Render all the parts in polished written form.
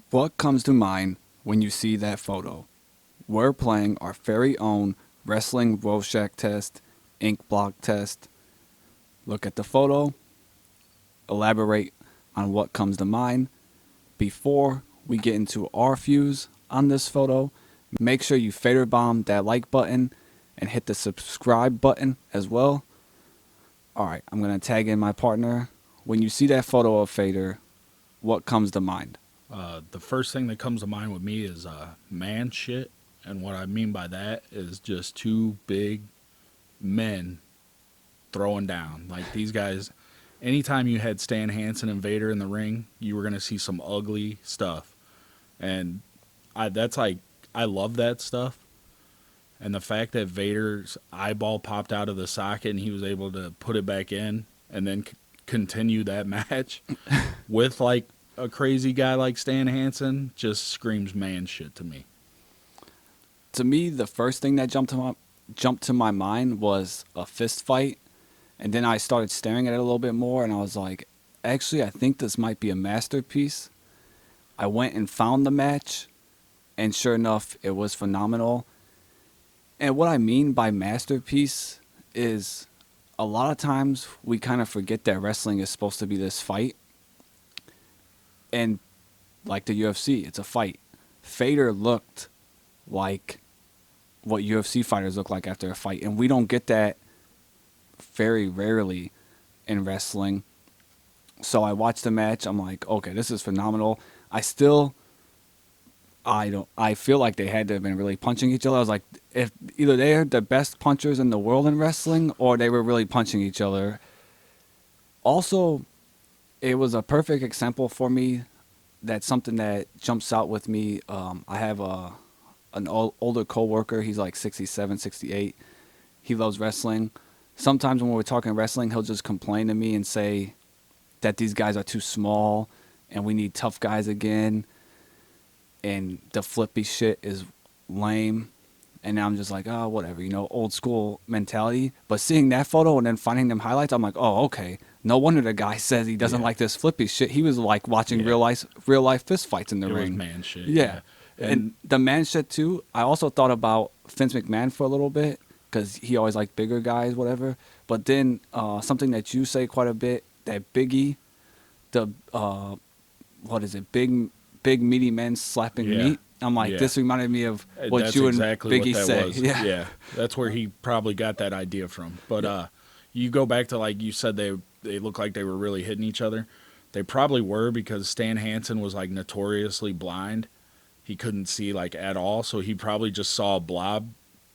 What comes to mind when you see that photo? We're playing our very own wrestling Rorschach test, ink block test. Look at the photo, elaborate on what comes to mind. Before we get into our views on this photo, make sure you fader bomb that like button and hit the subscribe button as well. Alright, I'm going to tag in my partner. When you see that photo of Fader, what comes to mind? The first thing that comes to mind with me is man shit. And what I mean by that is just two big men throwing down. Like these guys, anytime you had Stan Hansen and Vader in the ring, you were going to see some ugly stuff. And I love that stuff. And the fact that Vader's eyeball popped out of the socket and he was able to put it back in and then continue that match with like a crazy guy like Stan Hansen just screams man shit to me. To me, the first thing that jumped to my mind was a fist fight, and then I started staring at it a little bit more, and I was like, actually, I think this might be a masterpiece. I went and found the match, and sure enough, it was phenomenal. And what I mean by masterpiece is a lot of times we kind of forget that wrestling is supposed to be this fight, and like the UFC, it's a fight. Fader looked like what UFC fighters look like after a fight, and we don't get that very rarely in wrestling. So I watched the match. I'm like, okay, this is phenomenal. I feel like they had to have been really punching each other. I was like, if either they're the best punchers in the world in wrestling or they were really punching each other. Also, it was a perfect example for me. That's something that jumps out with me. I have an older coworker. He's like 67, 68. He loves wrestling. Sometimes when we're talking wrestling, he'll just complain to me and say that these guys are too small and we need tough guys again. And the flippy shit is lame. And I'm just like, oh, whatever, old school mentality. But seeing that photo and then finding them highlights, I'm like, oh, okay. No wonder the guy says he doesn't like this flippy shit. He was like watching real life fist fights in the ring. It was man shit. Yeah. And the man shit too. I also thought about Vince McMahon for a little bit because he always liked bigger guys, whatever. But then something that you say quite a bit, that Biggie, the big meaty men slapping meat. I'm like, this reminded me of what that's you exactly and Biggie what that say. was. Yeah. That's where he probably got that idea from. But you go back to like you said, they look like they were really hitting each other. They probably were because Stan Hansen was like notoriously blind. He couldn't see like at all, so he probably just saw a blob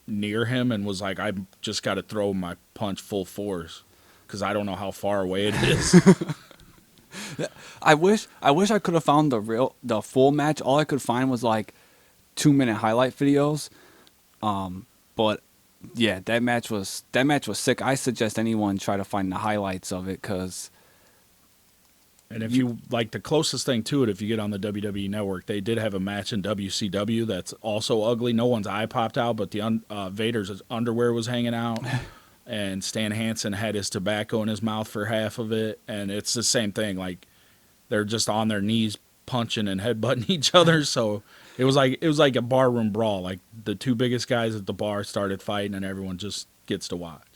near him and was like, I just got to throw my punch full force because I don't know how far away it is. I wish I could have found the full match. All I could find was like 2-minute highlight videos. But yeah, that match was sick. I suggest anyone try to find the highlights of it because. And if you like the closest thing to it, if you get on the WWE Network, they did have a match in WCW that's also ugly. No one's eye popped out, but the Vader's underwear was hanging out. And Stan Hansen had his tobacco in his mouth for half of it, and it's the same thing. Like they're just on their knees punching and headbutting each other. So it was like a barroom brawl. Like the two biggest guys at the bar started fighting, and everyone just gets to watch.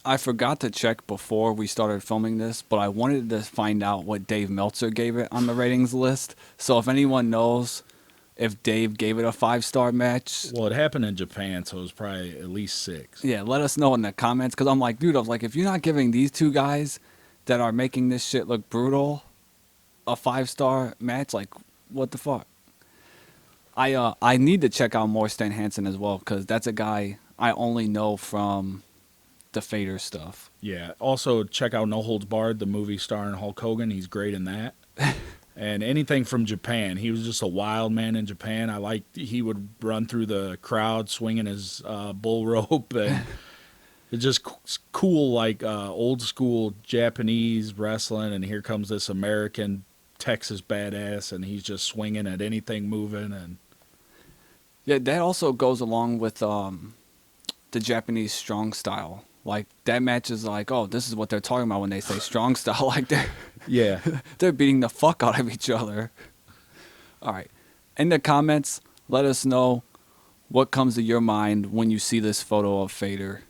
I forgot to check before we started filming this, but I wanted to find out what Dave Meltzer gave it on the ratings list. So if anyone knows if Dave gave it a 5-star match. Well, it happened in Japan, so it was probably at least 6. Yeah, let us know in the comments, because I'm like, dude, I was like, if you're not giving these two guys that are making this shit look brutal a 5-star match, like, what the fuck? I need to check out more Stan Hansen as well, because that's a guy I only know from the Fader stuff. Yeah, also check out No Holds Barred, the movie starring Hulk Hogan. He's great in that. And anything from Japan. He was just a wild man in Japan. I liked he would run through the crowd swinging his bull rope. And it's just cool, like old school Japanese wrestling. And here comes this American Texas badass, and he's just swinging at anything moving. And yeah, that also goes along with the Japanese strong style. Like, that match is like, oh, this is what they're talking about when they say strong style. Like, they're yeah, they're beating the fuck out of each other. All right. In the comments, let us know what comes to your mind when you see this photo of Vader.